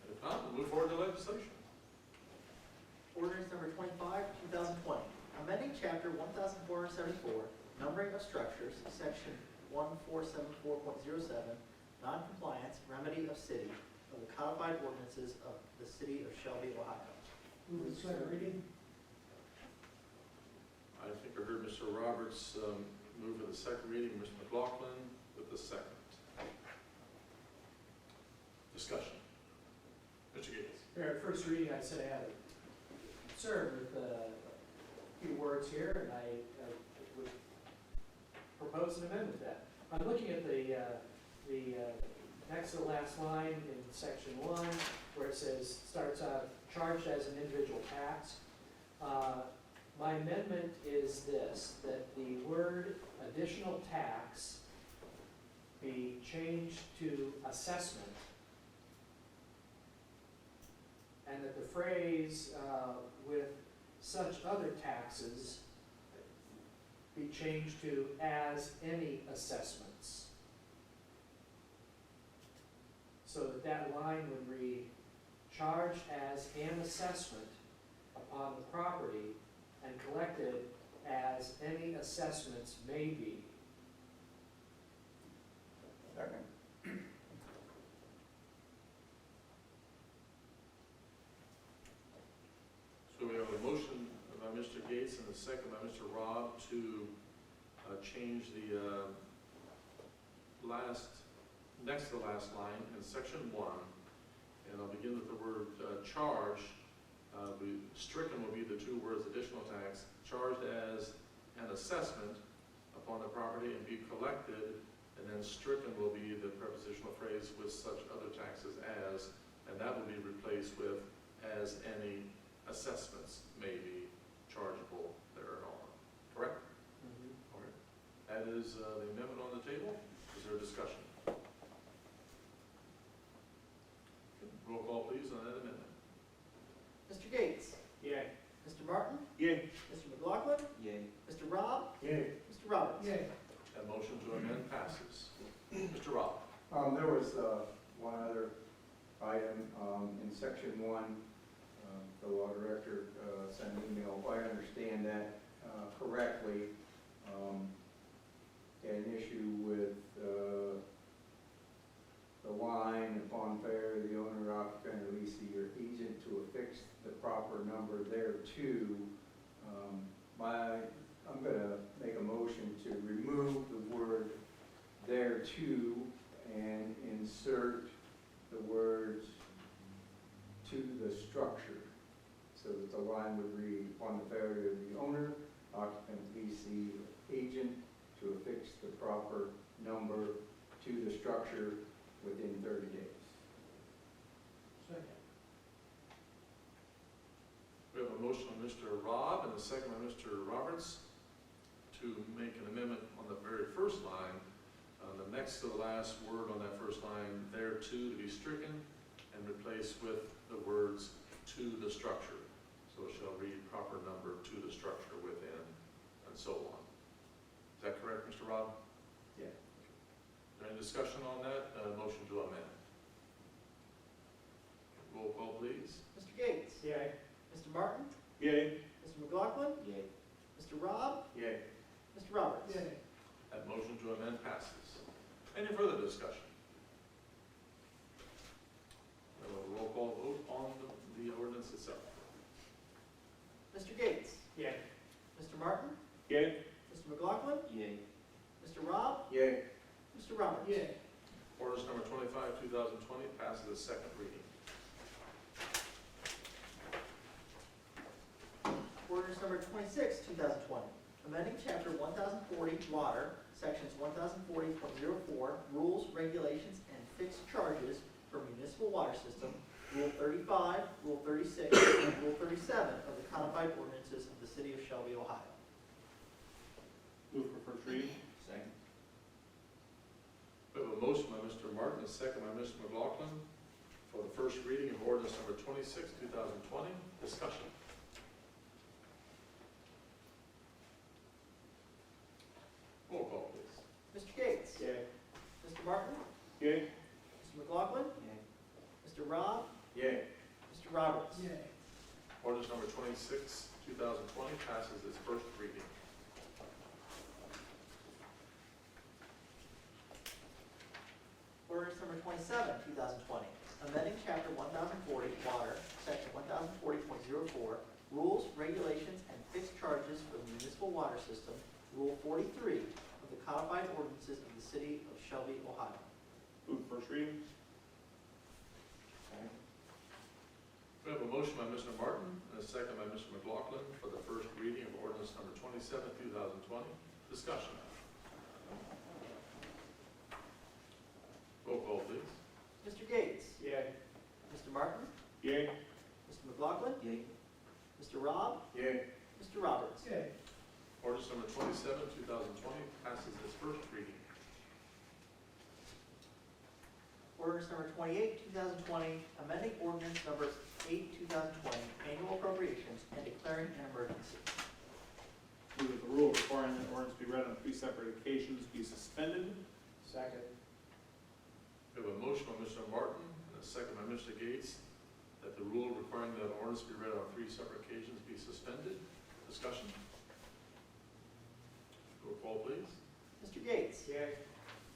If not, we'll move forward to legislation. Ordinance number 25, 2020, amending chapter 1474, numbering of structures, section 1474.07, non-compliance, remedy of city, of the codified ordinances of the city of Shelby, Ohio. Move the second reading. I think I heard Mr. Roberts move for the second reading, Mr. McLaughlin with the second. Discussion. Mr. Gates. Here, at first reading, I said I had a concern with a few words here, and I would propose an amendment to that. I'm looking at the next to the last line in section 1, where it says, starts out, charged as an individual tax. My amendment is this, that the word additional tax be changed to assessment, and that the phrase with such other taxes be changed to as any assessments. So that that line would read, charged as an assessment upon the property and collected as any assessments may be. Second. So we have a motion by Mr. Gates and a second by Mr. Robb to change the next to the last line in section 1. And I'll begin with the word charge. Stricken will be the two words additional tax, charged as an assessment upon the property and be collected, and then stricken will be the prepositional phrase with such other taxes as, and that will be replaced with as any assessments may be chargeable thereon. Correct? All right. That is the amendment on the table. Is there a discussion? Roll call, please, on that amendment. Mr. Gates? Yay. Mr. Martin? Yay. Mr. McLaughlin? Yay. Mr. Robb? Yay. Mr. Roberts? Yay. That motion to amend passes. Mr. Robb. There was one other item in section 1. The law director sent an email. If I understand that correctly, had an issue with the line upon failure of the owner, occupant, or lessee or agent to affix the proper number thereto. I'm going to make a motion to remove the word thereto and insert the words to the structure, so that the line would read, upon the failure of the owner, occupant, lessee, or agent to affix the proper number to the structure within 30 days. Second. We have a motion on Mr. Robb and a second by Mr. Roberts to make an amendment on the very first line, the next to the last word on that first line, thereto, to be stricken and replaced with the words to the structure. So it shall read proper number to the structure within, and so on. Is that correct, Mr. Robb? Yeah. Is there any discussion on that motion to amend? Roll call, please. Mr. Gates? Yay. Mr. Martin? Yay. Mr. McLaughlin? Yay. Mr. Robb? Yay. Mr. Roberts? Yay. That motion to amend passes. Any further discussion? We will roll call vote on the ordinance itself. Mr. Gates? Yay. Mr. Martin? Yay. 2020, passes its second reading. Ordinance number 26, 2020, amending chapter 1040 water, sections 1040.04, rules, regulations, and fixed charges for municipal water system, Rule 35, Rule 36, and Rule 37 of the codified ordinances of the city of Shelby, Ohio. Move for first reading. Second. We have a motion by Mr. Martin, a second by Mr. McLaughlin for the first reading of ordinance number 26, 2020. Discussion. Roll call, please. Mr. Gates? Yay. Mr. Martin? Yay. Mr. McLaughlin? Yay. Mr. Rob? Yay. Mr. Roberts? Yay. Ordinance number 26, 2020 passes its first reading. Ordinance number 27, 2020, amending chapter 1040 water, section 1040.04, rules, regulations, and fixed charges for the municipal water system, Rule 43 of the codified ordinances of the city of Shelby, Ohio. Move for first reading. Second. We have a motion by Mr. Martin and a second by Mr. McLaughlin for the first reading of ordinance number 27, 2020. Discussion. Roll call, please. Mr. Gates? Yay. Mr. Martin? Yay. Mr. McLaughlin? Yay. Mr. Rob? Yay. Mr. Roberts? Yay. Ordinance number 27, 2020 passes its first reading. Ordinance number 28, 2020, amending ordinance number 8, 2020, annual appropriations and declaring an emergency. Move that the rule requiring that ordinance be read on 3 separate occasions be suspended. Second. We have a motion by Mr. Martin and a second by Mr. Gates that the rule requiring that ordinance be read on 3 separate occasions be suspended. Discussion. Roll call, please. Mr. Gates? Yay.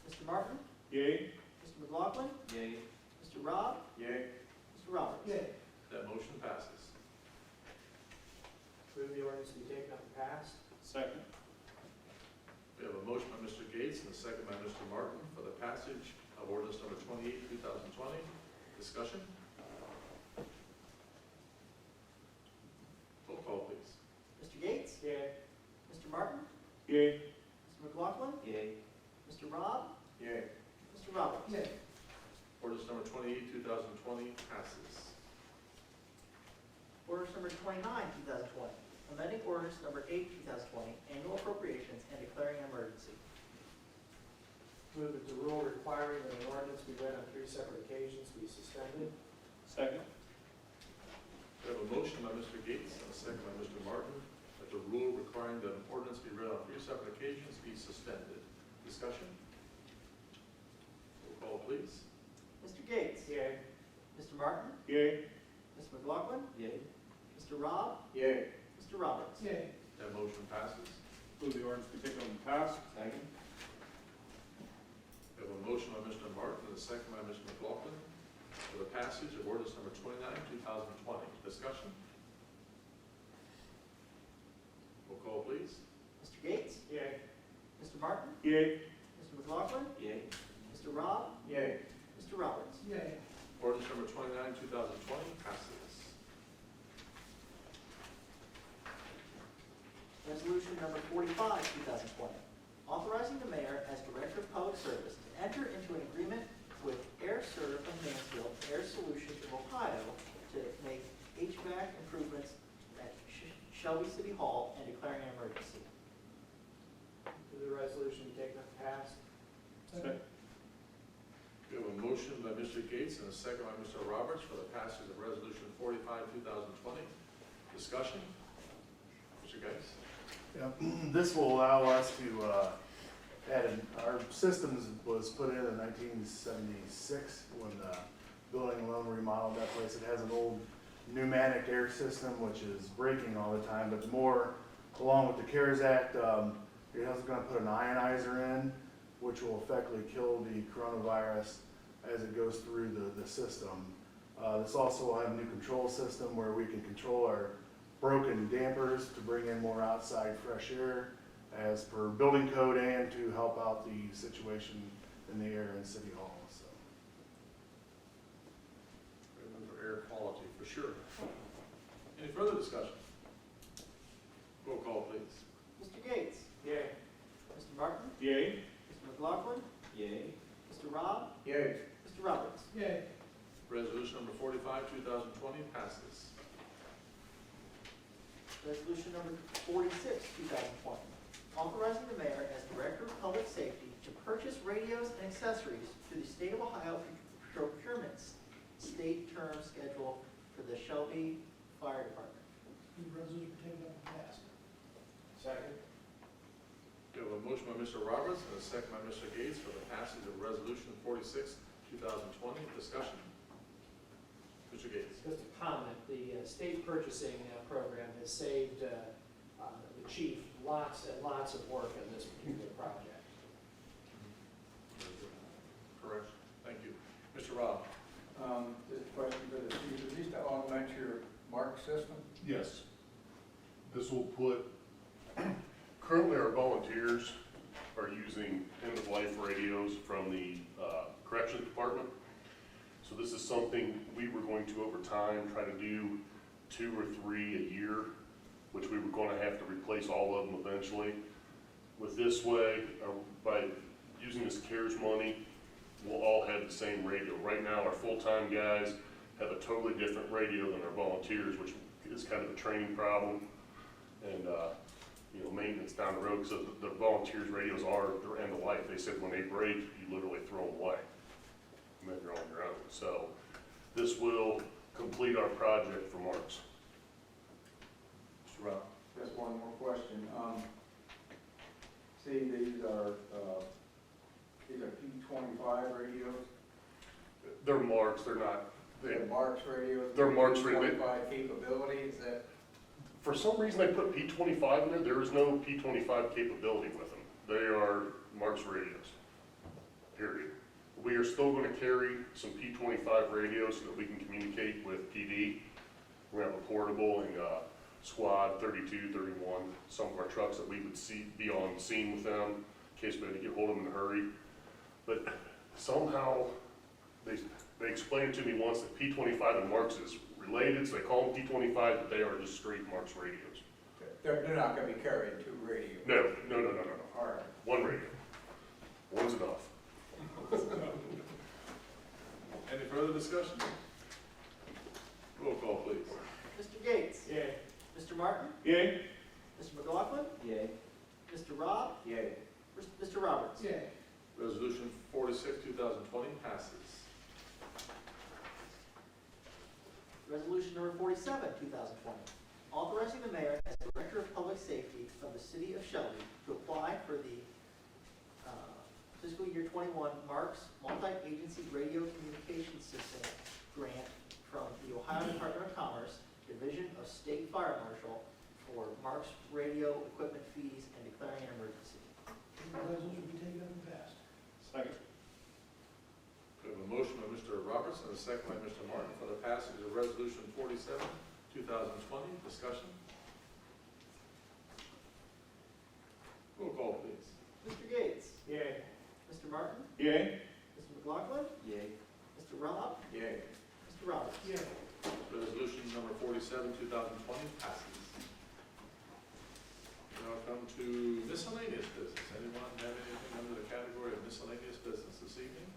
Mr. Martin? Yay. Mr. McLaughlin? Yay. Mr. Rob? Yay. Mr. Roberts? Yay. That motion passes. Move the ordinance be taken up and passed. Second. We have a motion by Mr. Gates and a second by Mr. Martin for the passage of ordinance number 28, 2020. Discussion. Roll call, please. Mr. Gates? Yay. Mr. Martin? Yay. Mr. McLaughlin? Yay. Mr. Rob? Yay. Mr. Roberts? Yay. Ordinance number 28, 2020 passes. Ordinance number 29, 2020, amending ordinance number 8, 2020, annual appropriations and declaring an emergency. Move that the rule requiring that an ordinance be read on 3 separate occasions be suspended. Second. We have a motion by Mr. Gates and a second by Mr. Martin that the rule requiring that an ordinance be read on 3 separate occasions be suspended. Discussion. Roll call, please. Mr. Gates? Yay. Mr. Martin? Yay. Mr. McLaughlin? Yay. Mr. Rob? Yay. Mr. Roberts? Yay. That motion passes. Move the ordinance be taken up and passed. Second. We have a motion by Mr. Martin and a second by Mr. McLaughlin for the passage of ordinance number 29, 2020. Discussion. Roll call, please. Mr. Gates? Yay. Mr. Martin? Yay. Mr. McLaughlin? Yay. Mr. Rob? Yay. Mr. Roberts? Yay. Ordinance number 29, 2020 passes. Resolution number 45, 2020, authorizing the mayor as director of public service to enter into an agreement with AirServe of Mansfield, Air Solutions of Ohio, to make HVAC improvements at Shelby City Hall and declaring an emergency. Move the resolution be taken up and passed. Second. We have a motion by Mr. Gates and a second by Mr. Roberts for the passage of resolution 45, 2020. Discussion. Mr. Gates. Yeah, this will allow us to our systems was put in 1976 when the building alone remodeled that place. It has an old pneumatic air system which is breaking all the time, but more along with the CARES Act, it is going to put an ionizer in, which will effectively kill the coronavirus as it goes through the system. This also will have a new control system where we can control our broken dampers to bring in more outside fresh air as per building code and to help out the situation in the air in City Hall. So sure. Any further discussion? Roll call, please. Mr. Gates? Yay. Mr. Martin? Yay. Mr. McLaughlin? Yay. Mr. Rob? Yay. Mr. Roberts? Yay. Resolution number 45, 2020 passes. Resolution number 46, 2020, authorizing the mayor as Director of Public Safety to purchase radios and accessories through the State of Ohio procurement state term schedule for the Shelby Fire Department. Move the resolution be taken up and passed. Second. We have a motion by Mr. Roberts and a second by Mr. Gates for the passage of Resolution 46, 2020. Discussion. Mr. Gates. Just a comment, the state purchasing program has saved the chief lots and lots of work on this particular project. Correct. Thank you. Mr. Rob. Just a question for the chief, is this to augment your mark system? Yes. This will put, currently our volunteers are using end-of-life radios from the corrections department. So this is something we were going to, over time, try to do 2 or 3 a year, which we were going to have to replace all of them eventually. With this way, by using this CARES money, we'll all have the same radio. Right now, our full-time guys have a totally different radio than our volunteers, which is kind of a training problem and maintenance down the road, because the volunteers' radios are their end of life. They said when they break, you literally throw them away, and then you're on your own. So this will complete our project for Marks. Mr. Rob. Just one more question. See, these are P25 radios, They're Marks, they're not, they're Marks radios. They're Marks radio. P25 capability, is that? for some reason they put P25 in there. There is no P25 capability with them. They are Marks radios, period. We are still going to carry some P25 radios so that we can communicate with PD. We have a portable and squad 32, 31, some of our trucks that we would be on scene with them in case we had to get hold of them in a hurry. But somehow they explained to me once that P25 and Marks is related, so they call them P25, but they are just straight Marks radios. They're not gonna be carrying 2 radios? No. All right. One radio. One's enough. Any further discussion? Roll call, please. Mr. Gates? Yay. Mr. Martin? Yay. Mr. McLaughlin? Yay. Mr. Rob? Yay. Mr. Roberts? Yay. Resolution 46, 2020 passes. Resolution number 47, 2020, authorizing the mayor as Director of Public Safety of the City of Shelby to apply for the fiscal year 21 Marks Multi-Agency Radio Communications System grant from the Ohio Department of Commerce, Division of State Fire Marshal, for Marks radio equipment fees and declaring an emergency. Move the resolution be taken up and passed. Second. We have a motion by Mr. Roberts and a second by Mr. Martin for the passage of Resolution 47, 2020. Discussion? Roll call, please. Mr. Gates? Yay. Mr. Martin? Yay. Mr. McLaughlin? Yay. Mr. Rob? Yay. Mr. Roberts? Yay. Resolution number 47, 2020 passes. Now come to miscellaneous business. Anyone have anything under the category of miscellaneous business this evening?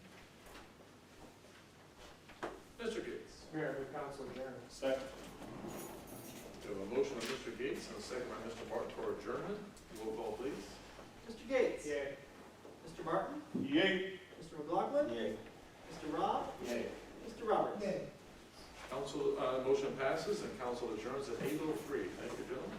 Mr. Gates. Mayor, move council adjourn. Second. We have a motion by Mr. Gates and a second by Mr. Martin for adjournment. Roll call, please. Mr. Gates? Yay. Mr. Martin? Yay. Mr. McLaughlin? Yay. Mr. Rob? Yay. Mr. Roberts? Yay. Council, motion passes and council adjourns at 8:03. Thank you, gentlemen.